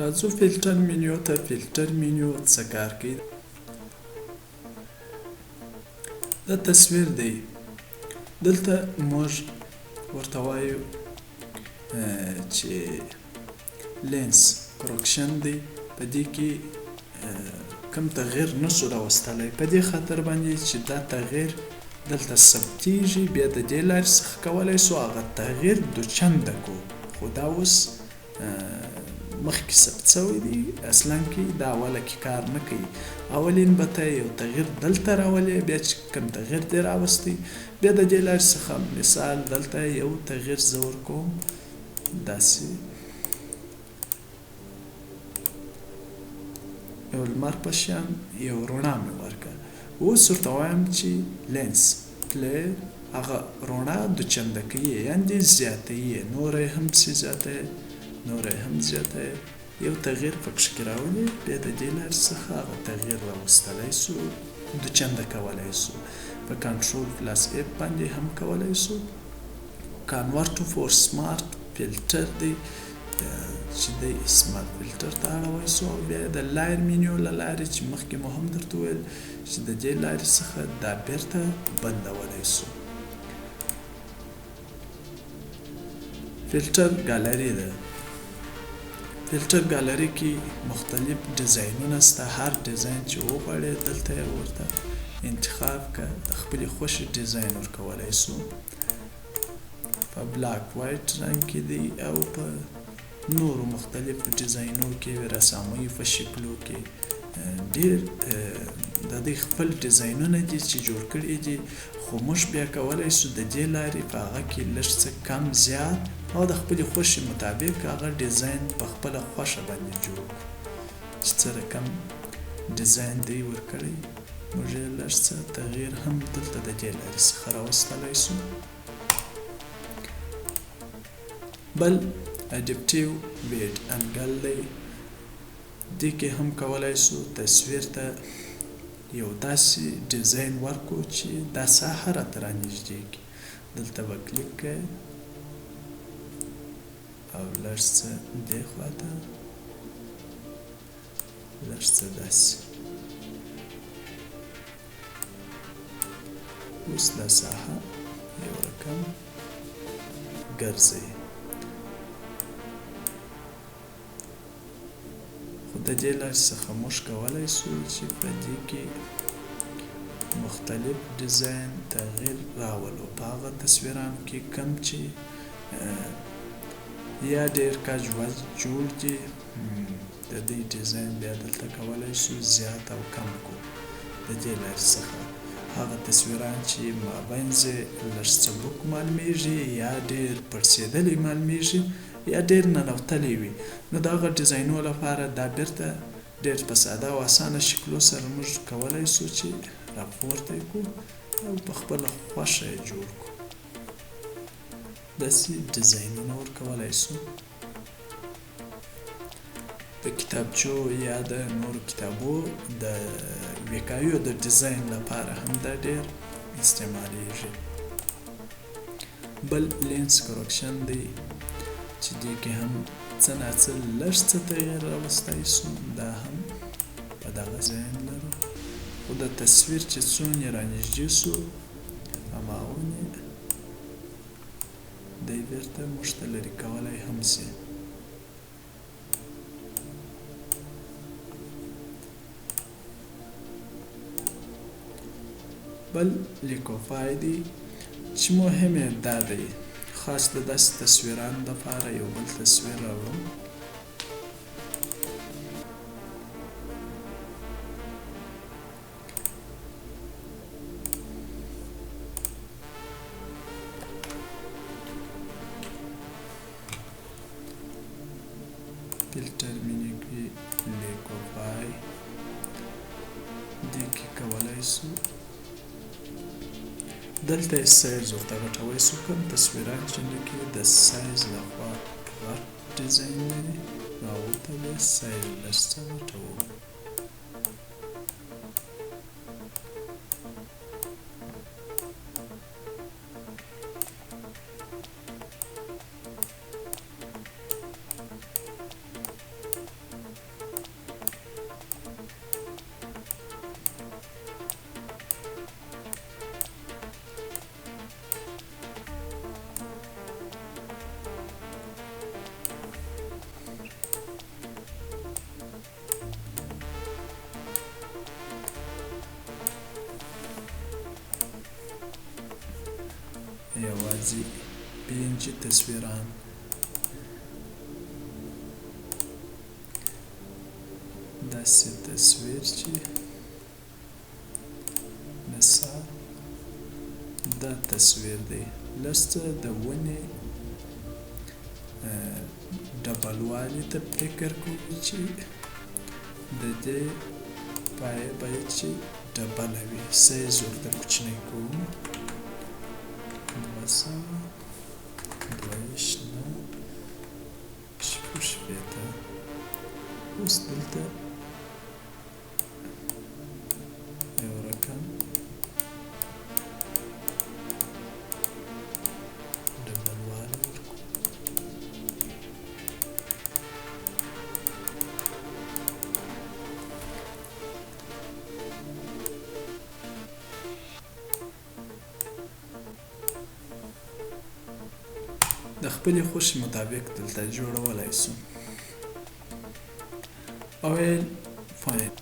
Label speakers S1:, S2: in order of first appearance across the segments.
S1: راځو فلټر منیو ته. فلټر منیو څه کار کوي؟ دا تصویر دی، دلته موږ ورته وایو چې لینس کرکشن دی. په دې کې کوم تغییر نشو راوستلی، په دې خاطر باندې چې دا تغییر دلته ثبتیږي، بیا د دې لارې څخه کولی سو هغه تغییر دوچنده کو، خو دا اوس مخکې ثبت شوی دی. اصلا کې دا اوله کې کار نه کوي. اولین به ته یو تغییر دلته راولې، بیا چې کوم تغییر دې راوستی، بیا د دې لارې څخه مثال دلته یو تغییر زه ورکوم، داسې یو لمر په شان یو رڼا مې ورکړه. اوس ورته وایم چې لینس پلی هغه رڼا دوچنده کوي، یعنې زیاتوي، نوره یې هم پسې زیاتوي، نوره یې هم زیاتوي، یو تغییر پکښې کې راولي، بیا د دې لارې څخه هغه تغییر راوستلی سو، دوچنده کولی سو. په کنټرول پلس اف باندې هم کولی سو. کنورټ فور سمارټ فلټر دی چې دی سمارټ فلټر ته اړولی سو، او بیا د لایر منیو له لارې چې مخکې مو هم درته وویل چې د دې لارې څخه دا بیرته بندولی سو. فلټر ګالري ده. فلټر ګالري کې مختلف ډیزاینونه شته. هر ډیزاین چې وغواړې دلته یې ورته انتخاب که، د خپلې خوښې ډیزاین ورکولی سو. په بلاک وایټ رنګ کې دی، او په نورو مختلفو ډیزاینو کې، رسامۍ په شکلو کې ډېر د دوی خپل ډیزاینونه دي چې جوړ کړي دي، خو موږ بیا کولی سو د دې لارې په هغه کې لږ څه کم زیات او د خپلې خوښې مطابق هغه ډیزاین په خپله خوښه باندې جوړ کړو. چې څه رقم ډیزاین دی ورکړی، موږ یې لږ څه تغییر هم دلته د دې لارې څخه راوستلی سو. بل اډپټیو ویډ انګل دی، دې کې هم کولی سو تصویر ته یو داسې ډیزاین ورکو چې دا ساحه راته رانږدې کړي. دلته به کلیک کوئ او لږ څه دې خواته، لږ څه داسې. اوس دا ساحه یو رقم ګرځوي، خو د دې لارې څخه موږ کولی سو چې په دې کې مختلف ډیزاین تغییر راولو په هغه تصویرانو کې کم چې یا ډېر کاژوال جوړ دي، د دې ډیزاین بیا دلته کولی سو زیات او کم کو. د دې لارې څخه هغه تصویران چې مابین یې لږ څه بوک معلومیږي، یا ډېر پړسېدلی معلومیږي، یا ډېر ننوتلی وي، نو د هغه ډیزاینو لپاره دا بیرته ډېر په ساده او اسانه شکلو سره موږ کولی سو چې راپورته یې کړو او په خپله خوښه یې جوړ کړو. داسې ډیزاینونه ورکولی سو. د کتابچو یا د نورو کتابو د وقایو د ډیزاین لپاره هم دا ډېر استعمالیږي. بل لینس کرکشن دی چې دې کې هم څه ناڅه لږ څه تغییر راوستی سو، دا هم په دغه ځای لرو، خو د تصویر چې څونه رانږدې سو هماغومره دی بیرته موږ ته لرې کولی هم سي. بل لیکوفای دی چې مهم یې دا دی، خاص د داسې تصویرانو دپاره یو بل تصویر راوړم. فلټر منیو کې لیکوفای دې کې کولی سو دلته یې سایز ورته غټوی سو. کوم تصویران چې نه کې د سایز لخوا غټ ډیزاین لري، نو هغو ته به سایز لږ څه غټوو. راځي PNG تصویران داسې تصویر چې مثال دا تصویر دی لسته د ونې ډبلوالي ته فکر کوو چې د دې پایه باید چې ډبله وي سایز ورته کوچنی کوو 2.9 اوس دلته یو رقم ډبلوالی ورکړو د خپلې خوښې مطابق دلته جوړولی سو اول فایل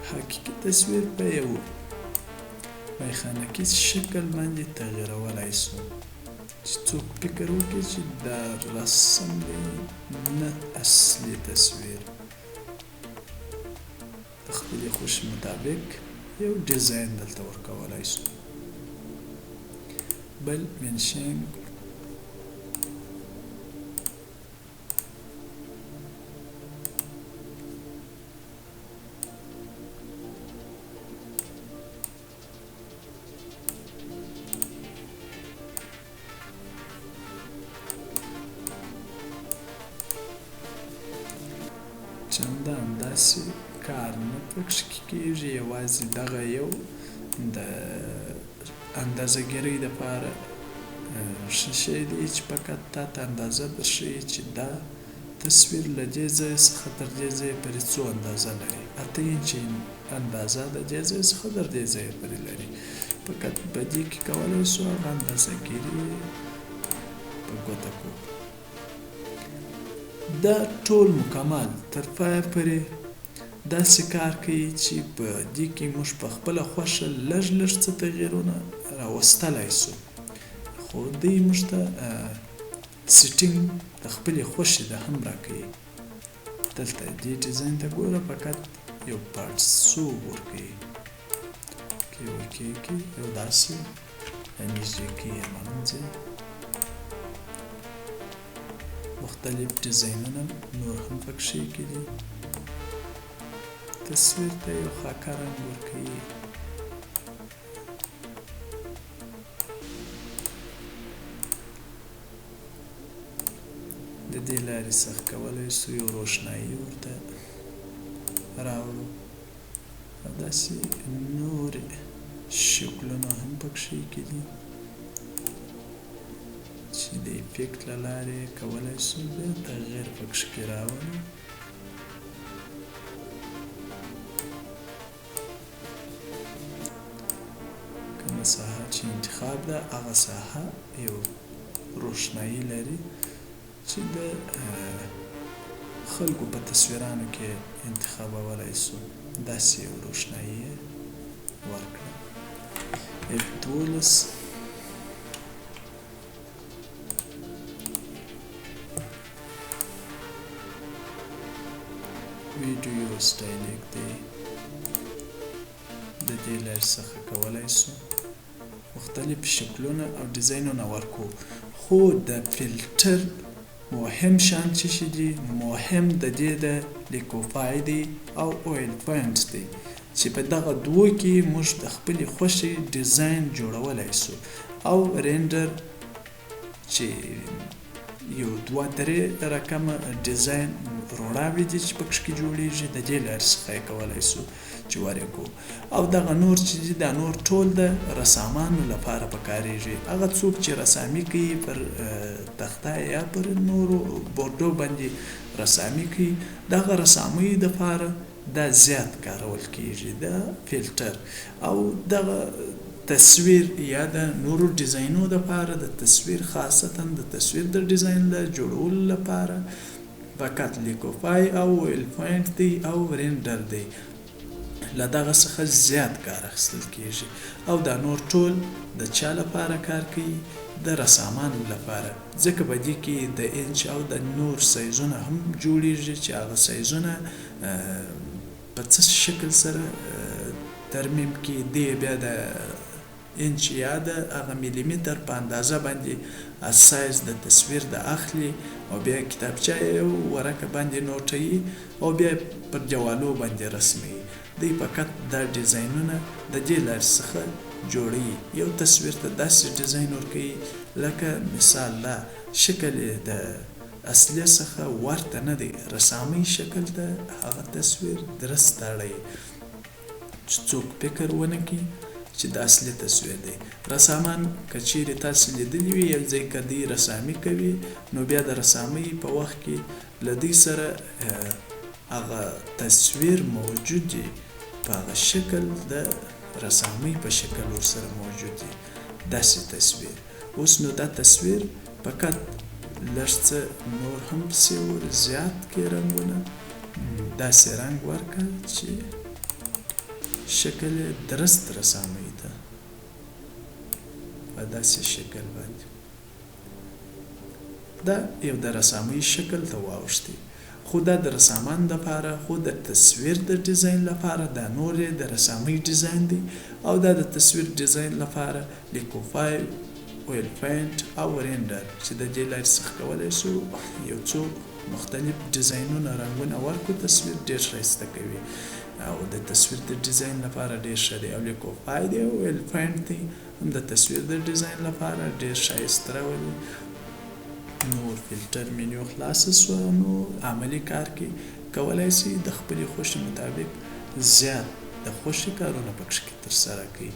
S1: حقیقي تصویر په یو میخانیکي شکل باندې تغییرولی سو چې څوک فکر وکړي چې دا رسم دی نه اصلي تصویر د خپلې خوښې مطابق یو ډیزاین دلته ورکولی سو بل منشن چندان داسې کار نه پکې کېږي یوازې دغه یو د اندازه ګیرۍ دپاره ښه شی دی چې فقط تاته اندازه درښیي چې دا تصویر له دې ځایه څخه تر دې ځایه پورې څو اندازه لري 8 انچه اندازه د دې ځایه څخه تر دې ځایه پورې لري فقط په دې کې کولی سو هغه اندازه ګیري په ګوته کړو دا ټول مکمل تر پایه پورې داسې کار کوي چې په دې کې موږ په خپله خوښه لږ لږ څه تغییرونه راوستلی سو خو دوی موږ ته سیټینګ د خپلې خوښې د هم راکوي دلته دې ډیزاین ته ګوره فقط یو پاړسو ورکوي کې اوکې کې یو داسې نږدې کې یې منځي مختلف ډیزاینونه نور هم پکښې کې دي تصویر ته یو خاکه رنګ ورکوي د دې لارې څخه کولی سو یو روښنایي ورته راوړو او داسې نورې شکلونه هم پکښې کې دي چې د افیکټ له لارې کولی سو بیا تغییر پکښې کې راولو کومه ساحه چې انتخاب ده هغه ساحه یو روښنایي لري چې د خلکو په تصویرانو کې انتخابولی سو داسې یو روښنایي یې ورکړه F12 ویډیو سټایلیک دی د دې لارې څخه کولی سو مختلف شکلونه او ډیزاینونه ورکو خو د فیلټر مهم شیان څه شي دي مهم د دې د لیکوفای دی او اویل پوینټ دی چې په دغه دوو کې موږ د خپلې خوښې ډیزاین جوړولی سو او رینډر چې یو دوه درې رقمه ډیزاین روړاوې دي چې پکښې کې جوړیږي د دې لارې څخه یې کولی سو چې ورکو او دغه نور چې دي دا نور ټول د رسامانو لپاره پکاریږي هغه څوک چې رسامي کوي پر تخته یا پر نورو بورډو باندې رسامي کوي دغه رسامیو دپاره دا زیات کارول کیږي د فیلټر او دغه تصویر یا د نورو ډیزاینو دپاره د تصویر خاصتا د تصویر د ډیزاین د جوړولو لپاره فقط لیکوفای او ویل پوینټ دی او رینډر دی. له دغه څخه زیات کار اخیستل کیږي او دا نور ټول د چا لپاره کار کوي؟ د رسامانو لپاره، ځکه په دې کې د انچ او د نور سایزونه هم جوړیږي چې هغه سایزونه په څه شکل سره ترمیم کې دی، بیا د انچ یا د هغه میلیمتر په اندازه باندې سایز د تصویر د اخلي او بیا کتابچه یو ورقه باندې نوټوي او بیا پر جوالو باندې رسموي. دوی فقط دا ډیزاینونه د دې لارې څخه جوړوي، یو تصویر ته داسې ډیزاین ورکوي لکه مثال لا شکل د اصلي څخه ورته نه دی، رسامي شکل ته هغه تصویر درست تړی چې څوک فکر ونه کړي چې د اصلي تصویر دی. رسامان که چیرې تاسې لیدلي وي یو ځای که دوی رسامي کوي نو بیا د رسامۍ په وخت کې له دوی سره هغه تصویر موجود دی په هغه شکل د رسامۍ په شکل ورسره موجود دی داسې تصویر. اوس نو دا تصویر فقط لږ څه نور هم پسې ور زیات کړي رنګونه، داسې رنګ ورکړه چې شکل درست رسامۍ ته په داسې شکل باندې دا یو د رسامۍ شکل ته واوښتي. خو دا د رسامان دپاره، خو د تصویر د ډیزاین لپاره دا نور د رسامۍ ډیزاین دی او دا د تصویر ډیزاین لپاره لیکوفای، ویل پوینټ او رینډر چې د دې لارې څخه کولی شو یو څو مختلف ډیزاینونه رنګونه ورکړو، تصویر ډېر ښایسته کوي او د تصویر د ډیزاین لپاره ډېر ښه دی. او لیکوفای دی او ویل پوینټ دی هم د تصویر د ډیزاین لپاره ډېر ښایسته راولي. نور فلټر منیو خلاصه شوه نو عملي کار کې کولی شي د خپلې خوښې مطابق زیات د خوښې کارونه پکې ترسره کړي.